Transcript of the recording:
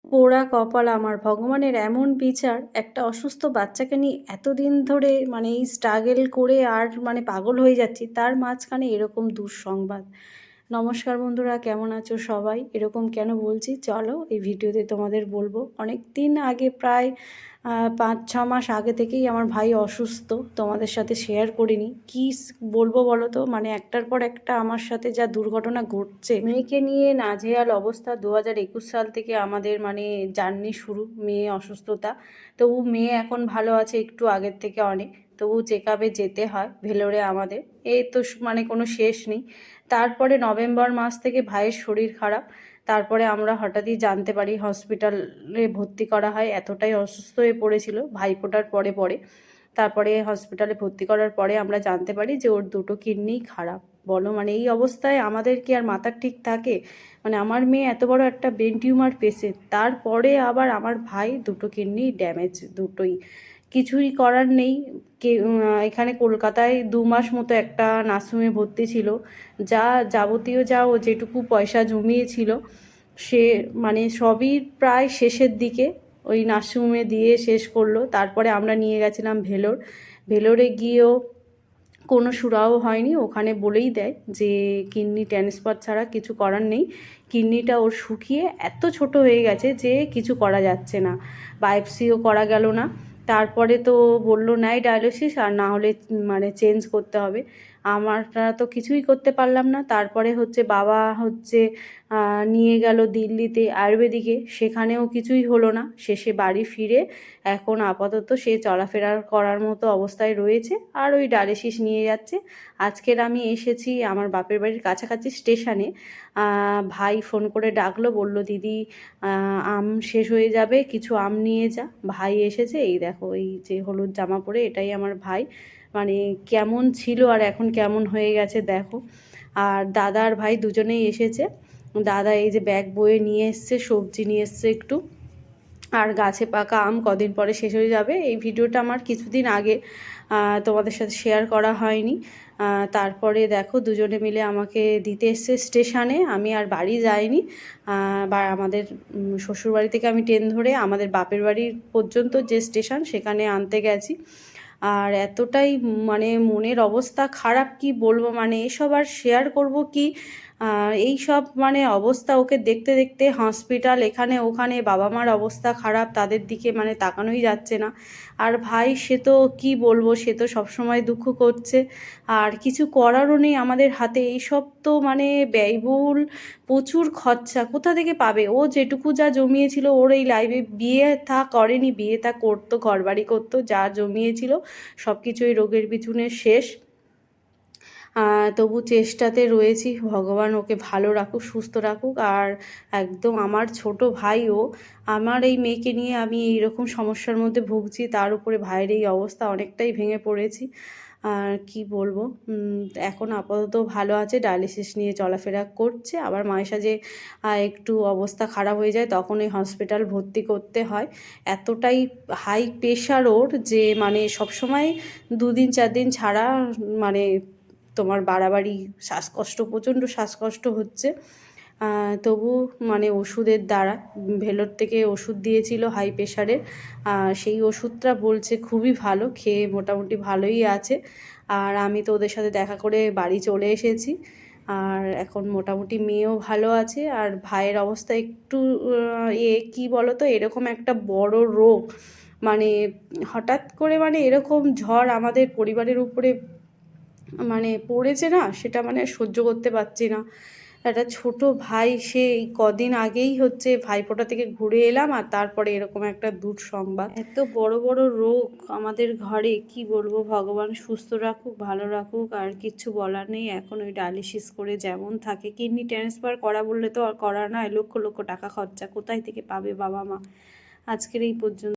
পোড়া কপাল আমার, ভগবানের এমন বিচার! একটা অসুস্থ বাচ্চাকে নিয়ে এতদিন ধরে মানে এই স্ট্রাগল করে আর মানে পাগল হয়ে যাচ্ছি, তার মাঝখানে এরকম দুঃসংবাদ। নমস্কার বন্ধুরা, কেমন আছো সবাই? এরকম কেন বলছি চলো এই ভিডিওতে তোমাদের বলবো। অনেক দিন আগে, প্রায় ৫-৬ মাস আগে থেকেই আমার ভাই অসুস্থ, তোমাদের সাথে শেয়ার করিনি। কি বলবো বলো তো, মানে একটার পর একটা আমার সাথে যা দুর্ঘটনা ঘটছে। মেয়েকে নিয়ে নাজেহাল অবস্থা। ২০২১ সাল থেকে আমাদের মানে জার্নি শুরু, মেয়ে অসুস্থতা। তবু মেয়ে এখন ভালো আছে একটু আগের থেকে অনেক। তবু চেক আপে যেতে হয় ভেলোরে আমাদের। এই তো মানে কোনো শেষ নেই। তারপরে নভেম্বর মাস থেকে ভাইয়ের শরীর খারাপ। তারপরে আমরা হঠাৎই জানতে পারি, হসপিটালে ভর্তি করা হয়। এতটাই অসুস্থ হয়ে পড়েছিল ভাইফোঁটার পরে পরে। তারপরে হসপিটালে ভর্তি করার পরে আমরা জানতে পারি যে ওর দুটো কিডনিই খারাপ। বলো, মানে এই অবস্থায় আমাদের কি আর মাথা ঠিক থাকে? মানে আমার মেয়ে এত বড় একটা ব্রেন টিউমার পেশেন্ট, তারপরে আবার আমার ভাই দুটো কিডনি ড্যামেজ, দুটোই। কিছুই করার নেই। এখানে কলকাতায় ২ মাস মতো একটা নার্সিংহোমে ভর্তি ছিল। যা যাবতীয় যা ও যেটুকু পয়সা জমিয়েছিল, সে মানে সবই প্রায় শেষের দিকে ওই নার্সিংহোমে দিয়ে শেষ করলো। তারপরে আমরা নিয়ে গেছিলাম ভেলোর। ভেলোরে গিয়েও কোনো সুরাহা হয়নি। ওখানে বলেই দেয় যে কিডনি ট্রান্সফার ছাড়া কিছু করার নেই। কিডনিটা ওর শুকিয়ে এত ছোট হয়ে গেছে যে কিছু করা যাচ্ছে না। বায়োপসিও করা গেল না। তারপরে তো বললো নাই ডায়ালিসিস, আর না হলে মানে চেঞ্জ করতে হবে। আমরা তো কিছুই করতে পারলাম না। তারপরে হচ্ছে বাবা হচ্ছে নিয়ে গেল দিল্লিতে আয়ুর্বেদিকে, সেখানেও কিছুই হলো না। শেষে বাড়ি ফিরে এখন আপাতত সে চলাফেরা করার মতো অবস্থায় রয়েছে, আর ওই ডায়ালিসিস নিয়ে যাচ্ছে। আজকের আমি এসেছি আমার বাপের বাড়ির কাছাকাছি স্টেশনে। ভাই ফোন করে ডাকলো, বলল দিদি আম শেষ হয়ে যাবে, কিছু আম নিয়ে যা। ভাই এসেছে, এই দেখো এই যে হলুদ জামা পরে, এটাই আমার ভাই। মানে কেমন ছিল আর এখন কেমন হয়ে গেছে দেখো। আর দাদা আর ভাই দুজনেই এসেছে। দাদা এই যে ব্যাগ বয়ে নিয়ে এসছে, সবজি নিয়ে এসছে একটু, আর গাছে পাকা আম কদিন পরে শেষ হয়ে যাবে। এই ভিডিওটা আমার কিছুদিন আগে তোমাদের সাথে শেয়ার করা হয়নি। তারপরে দেখো দুজনে মিলে আমাকে দিতে এসছে স্টেশনে। আমি আর বাড়ি যাইনি। বা আমাদের শ্বশুরবাড়ি থেকে আমি ট্রেন ধরে আমাদের বাপের বাড়ির পর্যন্ত যে স্টেশন, সেখানে আনতে গেছি। আর এতটাই মানে মনের অবস্থা খারাপ, কি বলবো, মানে এসব আর শেয়ার করব কি? এই সব মানে অবস্থা, ওকে দেখতে দেখতে হসপিটাল এখানে ওখানে, বাবা মার অবস্থা খারাপ, তাদের দিকে মানে তাকানোই যাচ্ছে না। আর ভাই সে তো কি বলবো, সে তো সবসময় দুঃখ করছে, আর কিছু করারও নেই আমাদের হাতে। এইসব তো মানে ব্যয়বহুল, প্রচুর খরচা, কোথা থেকে পাবে? ও যেটুকু যা জমিয়েছিল, ওর এই লাইফে বিয়ে থা করেনি, বিয়ে থা করতো, ঘরবাড়ি করতো, যা জমিয়েছিল সব কিছুই রোগের পিছনে শেষ। তবু চেষ্টাতে রয়েছি, ভগবান ওকে ভালো রাখুক, সুস্থ রাখুক। আর একদম আমার ছোট ভাইও, আমার এই মেয়েকে নিয়ে আমি এইরকম সমস্যার মধ্যে ভুগছি, তার উপরে ভাইয়ের এই অবস্থা, অনেকটাই ভেঙে পড়েছি। আর কি বলবো, এখন আপাতত ভালো আছে, ডায়ালিসিস নিয়ে চলাফেরা করছে। আবার মাঝে সাঝে একটু অবস্থা খারাপ হয়ে যায়, তখন এই হসপিটাল ভর্তি করতে হয়। এতটাই হাই প্রেশার ওর যে মানে সবসময় 2 দিন 4 দিন ছাড়া মানে তোমার বাড়াবাড়ি শ্বাসকষ্ট, প্রচণ্ড শ্বাসকষ্ট হচ্ছে। তবু মানে ওষুধের দ্বারা, ভেলোর থেকে ওষুধ দিয়েছিল হাই প্রেশারের, সেই ওষুধটা বলছে খুবই ভালো, খেয়ে মোটামুটি ভালোই আছে। আর আমি তো ওদের সাথে দেখা করে বাড়ি চলে এসেছি। আর এখন মোটামুটি মেয়েও ভালো আছে। আর ভাইয়ের অবস্থা একটু কী বলো তো, এরকম একটা বড় রোগ মানে হঠাৎ করে মানে এরকম ঝড় আমাদের পরিবারের উপরে মানে পড়েছে না, সেটা মানে সহ্য করতে পারছি না। একটা ছোট ভাই, সে এই কদিন আগেই হচ্ছে ভাইফোঁটা থেকে ঘুরে এলাম, আর তারপরে এরকম একটা দুঃসংবাদ। এত বড় বড় রোগ আমাদের ঘরে, কি বলবো, ভগবান সুস্থ রাখুক, ভালো রাখুক, আর কিচ্ছু বলার নেই। এখন ওই ডায়ালিসিস করে যেমন থাকে, কিডনি ট্রান্সফার করা বললে তো আর করা নয়, লক্ষ লক্ষ টাকা খরচা, কোথায় থেকে পাবে বাবা মা? আজকের এই পর্যন্ত।